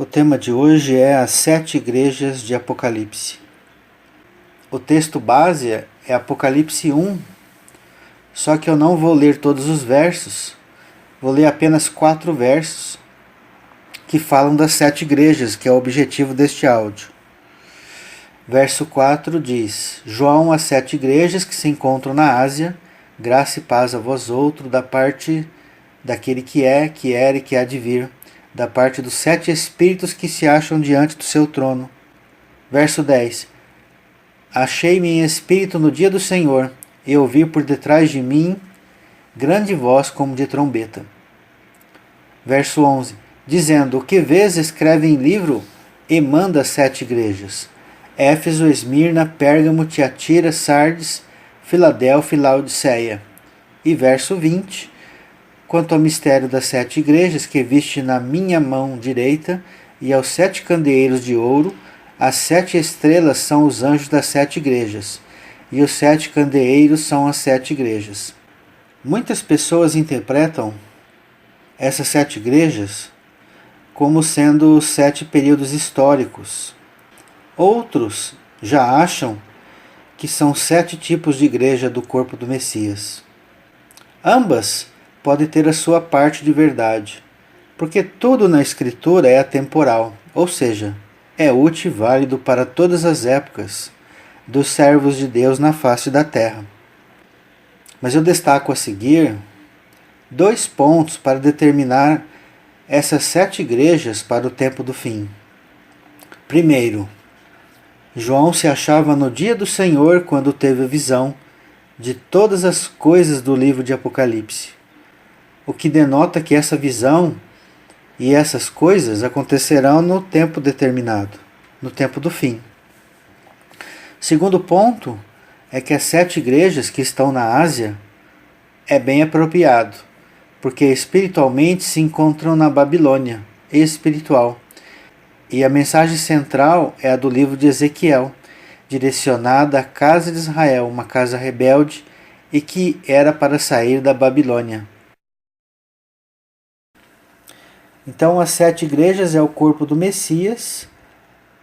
O tema de hoje é as 7 igrejas de Apocalipse. O texto base é Apocalipse 1, só que eu não vou ler todos os versos, vou ler apenas 4 versos que falam das 7 igrejas, que é o objetivo deste áudio. Verso 4 diz: João, as 7 igrejas que se encontram na Ásia, graça e paz a vós outros, da parte daquele que é, que era e que há de vir, da parte dos 7 espíritos que se acham diante do seu trono. Verso 10: Achei-me em espírito no dia do Senhor, e ouvi por detrás de mim grande voz como de trombeta. Verso 11: Dizendo: O que vês, escreve em livro e manda às 7 igrejas: Éfeso, Esmirna, Pérgamo, Tiatira, Sardes, Filadélfia e Laodiceia. E verso 20: Quanto ao mistério das 7 igrejas que viste na minha mão direita, e aos 7 candeeiros de ouro, as 7 estrelas são os anjos das 7 igrejas, e os 7 candeeiros são as 7 igrejas. Muitas pessoas interpretam essas 7 igrejas como sendo os 7 períodos históricos. Outros já acham que são 7 tipos de igreja do corpo do Messias. Ambas podem ter a sua parte de verdade, porque tudo na Escritura é atemporal, ou seja, é útil e válido para todas as épocas dos servos de Deus na face da terra. Mas eu destaco a seguir 2 pontos para determinar essas 7 igrejas para o tempo do fim. Primeiro, João se achava no dia do Senhor quando teve a visão de todas as coisas do livro de Apocalipse, o que denota que essa visão e essas coisas acontecerão no tempo determinado, no tempo do fim. Segundo ponto é que as 7 igrejas que estão na Ásia é bem apropriado, porque espiritualmente se encontram na Babilônia espiritual. E a mensagem central é a do livro de Ezequiel, direcionada à casa de Israel, uma casa rebelde e que era para sair da Babilônia. Então, as 7 igrejas é o corpo do Messias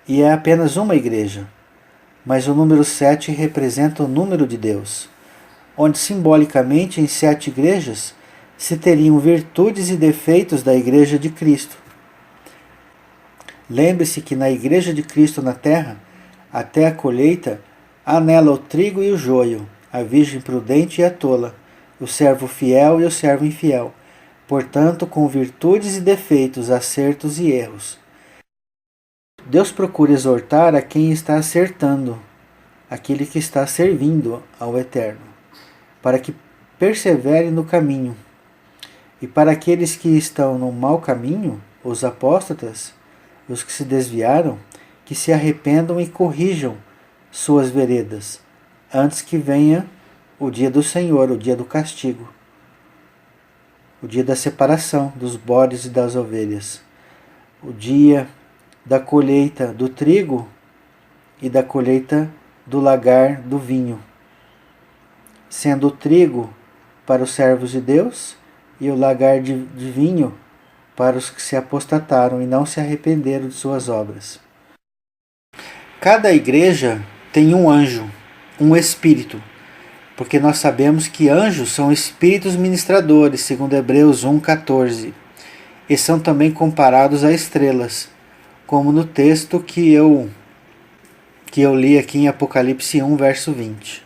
e é apenas uma igreja, mas o número 7 representa o número de Deus, onde simbolicamente em 7 igrejas se teriam virtudes e defeitos da igreja de Cristo. Lembre-se que na igreja de Cristo na terra, até a colheita, há nela o trigo e o joio, a virgem prudente e a tola, o servo fiel e o servo infiel, portanto com virtudes e defeitos, acertos e erros. Deus procura exortar a quem está acertando, aquele que está servindo ao Eterno, para que persevere no caminho. E para aqueles que estão no mau caminho, os apóstatas, os que se desviaram, que se arrependam e corrijam suas veredas, antes que venha o dia do Senhor, o dia do castigo, o dia da separação dos bodes e das ovelhas, o dia da colheita do trigo e da colheita do lagar do vinho, sendo o trigo para os servos de Deus e o lagar de vinho para os que se apostataram e não se arrependeram de suas obras. Cada igreja tem um anjo, um espírito, porque nós sabemos que anjos são espíritos ministradores, segundo Hebreus 1,14, e são também comparados a estrelas, como no texto que eu li aqui em Apocalipse 1, verso 20.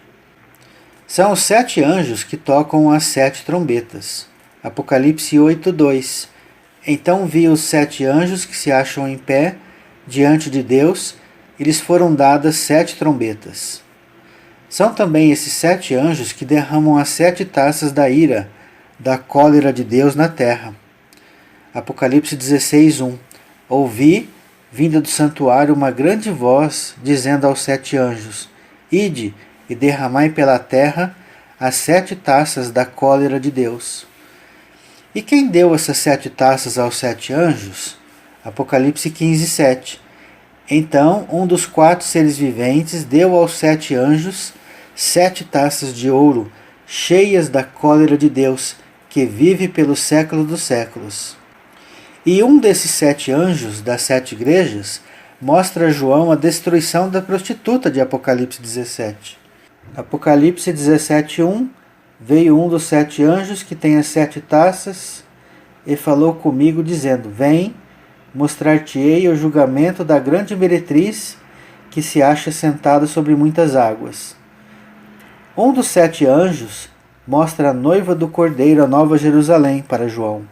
São os 7 anjos que tocam as 7 trombetas. Apocalipse 8:2. Então vi os 7 anjos que se acham em pé diante de Deus, e lhes foram dadas 7 trombetas. São também esses 7 anjos que derramam as 7 taças da ira, da cólera de Deus na terra. Apocalipse 16:1. Ouvi, vinda do santuário, uma grande voz, dizendo aos 7 anjos: Ide e derramai pela terra as 7 taças da cólera de Deus. E quem deu essas 7 taças aos 7 anjos? Apocalipse 15:7. Então um dos 4 seres viventes deu aos 7 anjos 7 taças de ouro, cheias da cólera de Deus, que vive pelo século dos séculos. E um desses 7 anjos das 7 igrejas mostra a João a destruição da prostituta de Apocalipse 17. Apocalipse 17:1. Veio um dos 7 anjos que tem as 7 taças e falou comigo dizendo: Vem, mostrar-te-ei o julgamento da grande meretriz que se acha sentada sobre muitas águas. Um dos 7 anjos mostra a noiva do Cordeiro, a Nova Jerusalém, para João.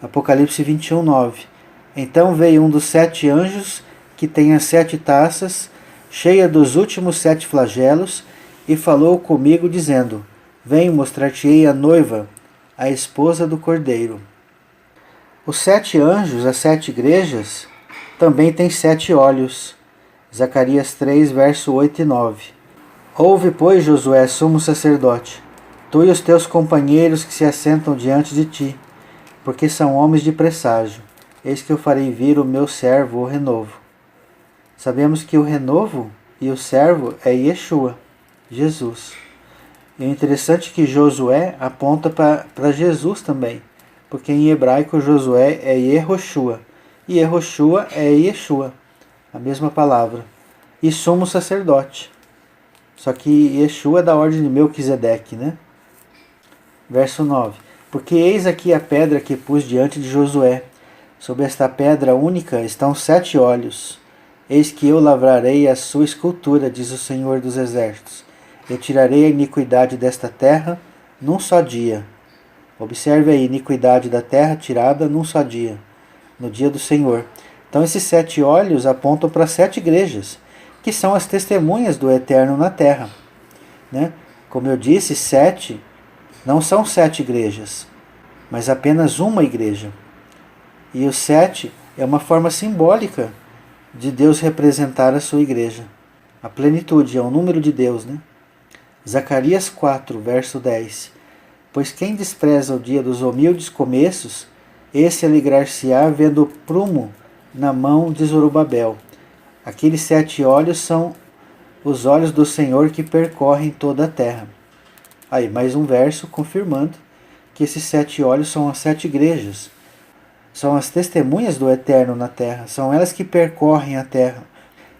Apocalipse 21:9. Então veio um dos 7 anjos que tem as 7 taças, cheia dos últimos 7 flagelos, e falou comigo dizendo: Vem, mostrar-te-ei a noiva, a esposa do Cordeiro. Os 7 anjos, as 7 igrejas, também têm 7 olhos. Zacarias 3, verso 8 e 9. Ouve, pois, Josué, sumo sacerdote, tu e os teus companheiros que se assentam diante de ti, porque são homens de presságio. Eis que eu farei vir o meu servo, o renovo. Sabemos que o renovo e o servo é Yeshua, Jesus. E o interessante é que Josué aponta para Jesus também, porque em hebraico Josué é Yehoshua, e Yehoshua é Yeshua, a mesma palavra, e sumo sacerdote. Só que Yeshua é da ordem de Melquisedeque, né? Verso 9. Porque eis aqui a pedra que pus diante de Josué. Sob esta pedra única estão 7 olhos. Eis que eu lavrarei a sua escultura, diz o Senhor dos Exércitos. Eu tirarei a iniquidade desta terra num só dia. Observe a iniquidade da terra tirada num só dia, no dia do Senhor. Então esses 7 olhos apontam para 7 igrejas, que são as testemunhas do Eterno na terra. Né? Como eu disse, 7 não são 7 igrejas, mas apenas uma igreja. E o 7 é uma forma simbólica de Deus representar a sua igreja. A plenitude é o número de Deus, né? Zacarias 4, verso 10. Pois quem despreza o dia dos humildes começos, esse alegrar-se-á vendo o prumo na mão de Zorobabel. Aqueles 7 olhos são os olhos do Senhor que percorrem toda a terra. Aí, mais um verso confirmando que esses 7 olhos são as 7 igrejas. São as testemunhas do Eterno na terra. São elas que percorrem a terra.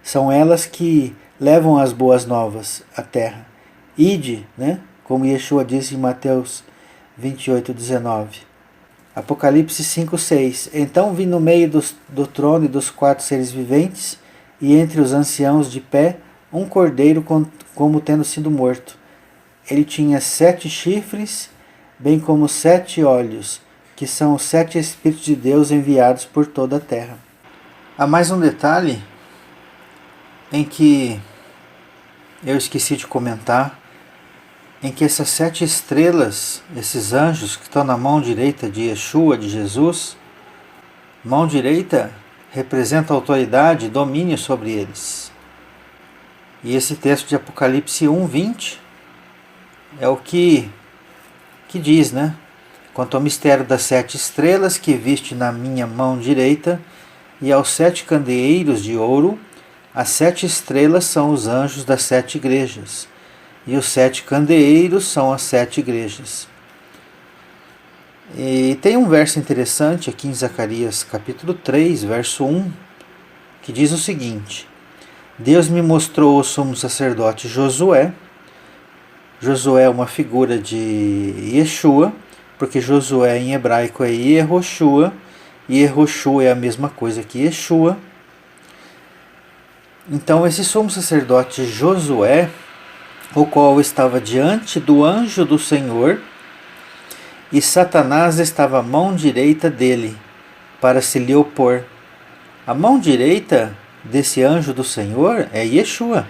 São elas que levam as boas novas à terra. Ide, né? Como Yeshua disse em Mateus 28:19. Apocalipse 5:6. Então vi no meio do trono e dos 4 seres viventes, e entre os anciãos de pé, um cordeiro como tendo sido morto. Ele tinha 7 chifres, bem como 7 olhos, que são os 7 Espíritos de Deus enviados por toda a terra. Há mais um detalhe em que eu esqueci de comentar, em que essas 7 estrelas, esses anjos que estão na mão direita de Yeshua, de Jesus, mão direita representa autoridade e domínio sobre eles. E esse texto de Apocalipse 1:20 é o que diz, né? Quanto ao mistério das 7 estrelas que viste na minha mão direita, e aos 7 candeeiros de ouro, as 7 estrelas são os anjos das 7 igrejas, e os 7 candeeiros são as 7 igrejas. E tem um verso interessante aqui em Zacarias capítulo 3, verso 1, que diz o seguinte: Deus me mostrou o sumo sacerdote Josué. Josué é uma figura de Yeshua, porque Josué em hebraico é Yehoshua, e Yehoshua é a mesma coisa que Yeshua. Então esse sumo sacerdote Josué, o qual estava diante do anjo do Senhor, e Satanás estava à mão direita dele, para se lhe opor. A mão direita desse anjo do Senhor é Yeshua.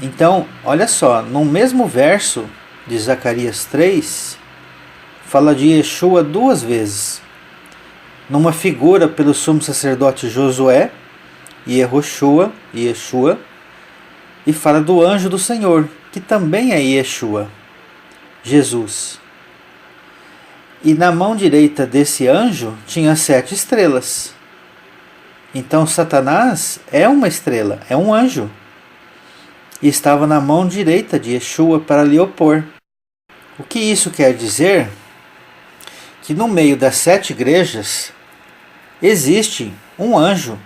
Então, olha só, no mesmo verso de Zacarias 3, fala de Yeshua 2 vezes. Numa figura pelo sumo sacerdote Josué, Yehoshua, Yeshua, e fala do anjo do Senhor, que também é Yeshua, Jesus. E na mão direita desse anjo tinha 7 estrelas. Então Satanás é uma estrela, é um anjo. E estava na mão direita de Yeshua para lhe opor. O que isso quer dizer? Que no meio das 7 igrejas, existe um anjo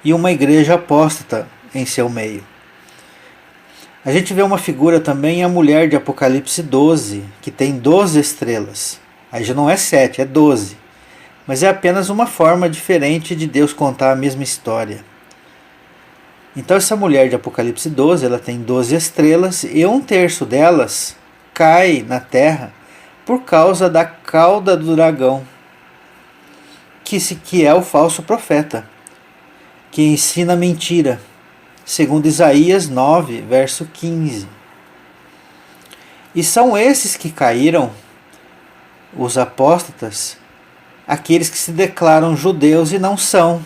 e uma igreja apóstata em seu meio. A gente vê uma figura também, a mulher de Apocalipse 12, que tem 12 estrelas. Aí já não é 7, é 12. Mas é apenas uma forma diferente de Deus contar a mesma história. Então essa mulher de Apocalipse 12, ela tem 12 estrelas e 1/3 delas cai na terra por causa da cauda do dragão, que é o falso profeta, que ensina mentira, segundo Isaías 9, verso 15. E são esses que caíram, os apóstatas, aqueles que se declaram judeus e não são.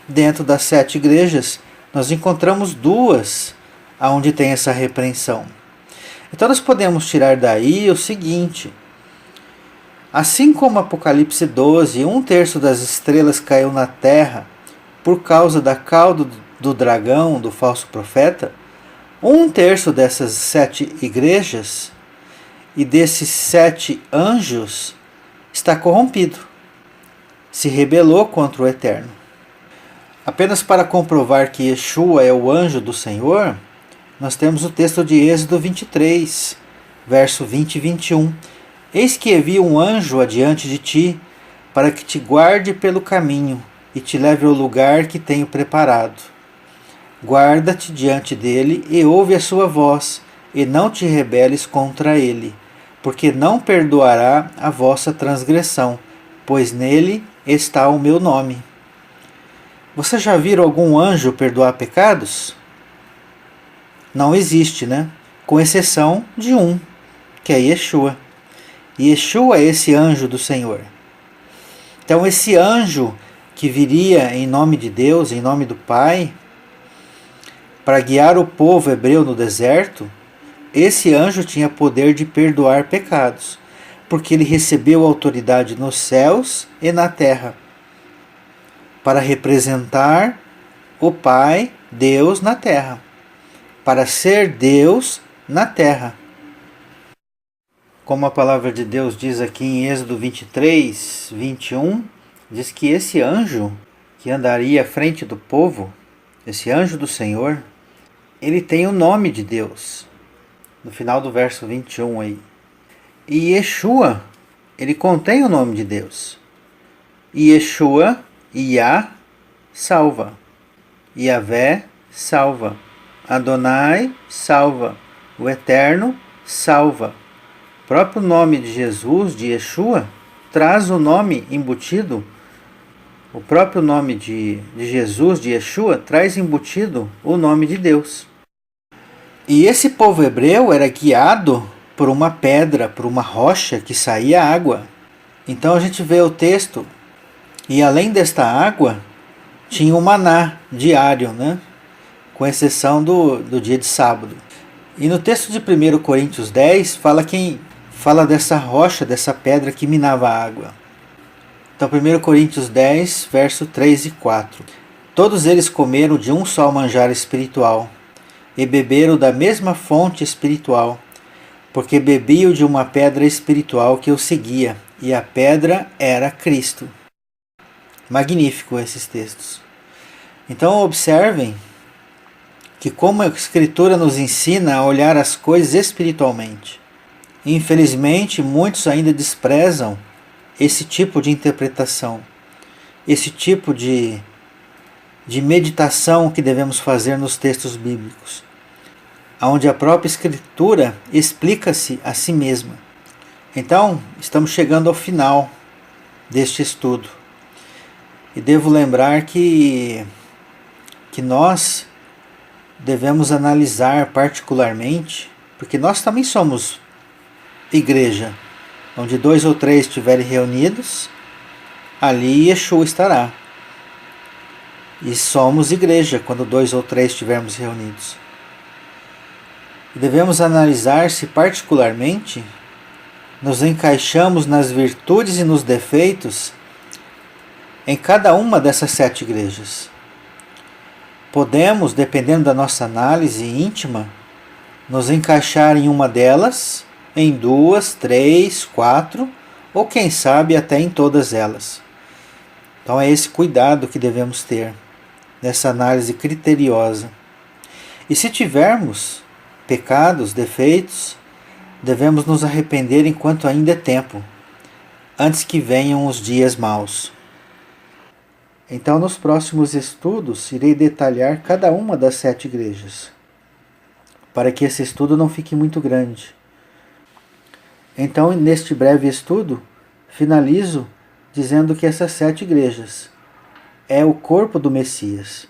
Dentro das 7 igrejas, nós encontramos 2 onde tem essa repreensão. Então nós podemos tirar daí o seguinte: assim como Apocalipse 12, 1/3 das estrelas caiu na terra por causa da cauda do dragão, do falso profeta, 1/3 dessas 7 igrejas e desses 7 anjos está corrompido, se rebelou contra o Eterno. Apenas para comprovar que Yeshua é o anjo do Senhor, nós temos o texto de Êxodo 23, verso 20 e 21. Eis que envio um anjo adiante de ti, para que te guarde pelo caminho e te leve ao lugar que tenho preparado. Guarda-te diante dele e ouve a sua voz, e não te rebeles contra ele, porque não perdoará a vossa transgressão, pois nele está o meu nome. Você já viram algum anjo perdoar pecados? Não existe, né? Com exceção de um, que é Yeshua. Yeshua é esse anjo do Senhor. Então esse anjo que viria em nome de Deus, em nome do Pai, para guiar o povo hebreu no deserto, esse anjo tinha poder de perdoar pecados, porque ele recebeu autoridade nos céus e na terra, para representar o Pai, Deus na terra, para ser Deus na terra. Como a palavra de Deus diz aqui em Êxodo 23, 21, diz que esse anjo que andaria à frente do povo, esse anjo do Senhor, ele tem o nome de Deus, no final do verso 21 aí. E Yeshua, ele contém o nome de Deus. E Yeshua, Yah, salva. Yahvé, salva. Adonai, salva. O Eterno, salva. O próprio nome de Jesus, de Yeshua, traz o nome embutido. O próprio nome de Jesus, de Yeshua, traz embutido o nome de Deus. E esse povo hebreu era guiado por uma pedra, por uma rocha que saía água. Então a gente vê o texto, e além desta água, tinha o maná diário, né? Com exceção do dia de sábado. E no texto de 1 Coríntios 10, fala dessa rocha, dessa pedra que minava a água. Então 1 Coríntios 10, verso 3 e 4. Todos eles comeram de um só manjar espiritual, e beberam da mesma fonte espiritual, porque bebiam de uma pedra espiritual que os seguia, e a pedra era Cristo. Magnífico esses textos. Então observem que como a Escritura nos ensina a olhar as coisas espiritualmente. Infelizmente, muitos ainda desprezam esse tipo de interpretação, esse tipo de meditação que devemos fazer nos textos bíblicos, onde a própria Escritura explica-se a si mesma. Então, estamos chegando ao final deste estudo. E devo lembrar que nós devemos analisar particularmente, porque nós também somos igreja, onde 2 ou 3 estiverem reunidos, ali Yeshua estará. E somos igreja quando 2 ou 3 estivermos reunidos. E devemos analisar se particularmente nos encaixamos nas virtudes e nos defeitos em cada uma dessas 7 igrejas. Podemos, dependendo da nossa análise íntima, nos encaixar em uma delas, em 2, 3, 4, ou quem sabe até em todas elas. Então é esse cuidado que devemos ter nessa análise criteriosa. E se tivermos pecados, defeitos, devemos nos arrepender enquanto ainda é tempo, antes que venham os dias maus. Então, nos próximos estudos, irei detalhar cada uma das 7 igrejas, para que esse estudo não fique muito grande. Então, neste breve estudo, finalizo dizendo que essas 7 igrejas é o corpo do Messias,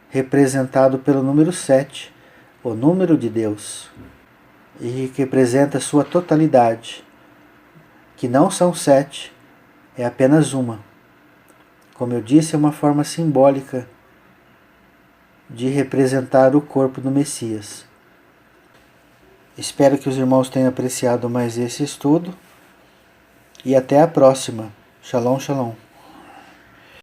representado pelo número 7, o número de Deus, e que representa a sua totalidade, que não são 7, é apenas uma. Como eu disse, é uma forma simbólica de representar o corpo do Messias. Espero que os irmãos tenham apreciado mais esse estudo e até a próxima. Shalom, shalom.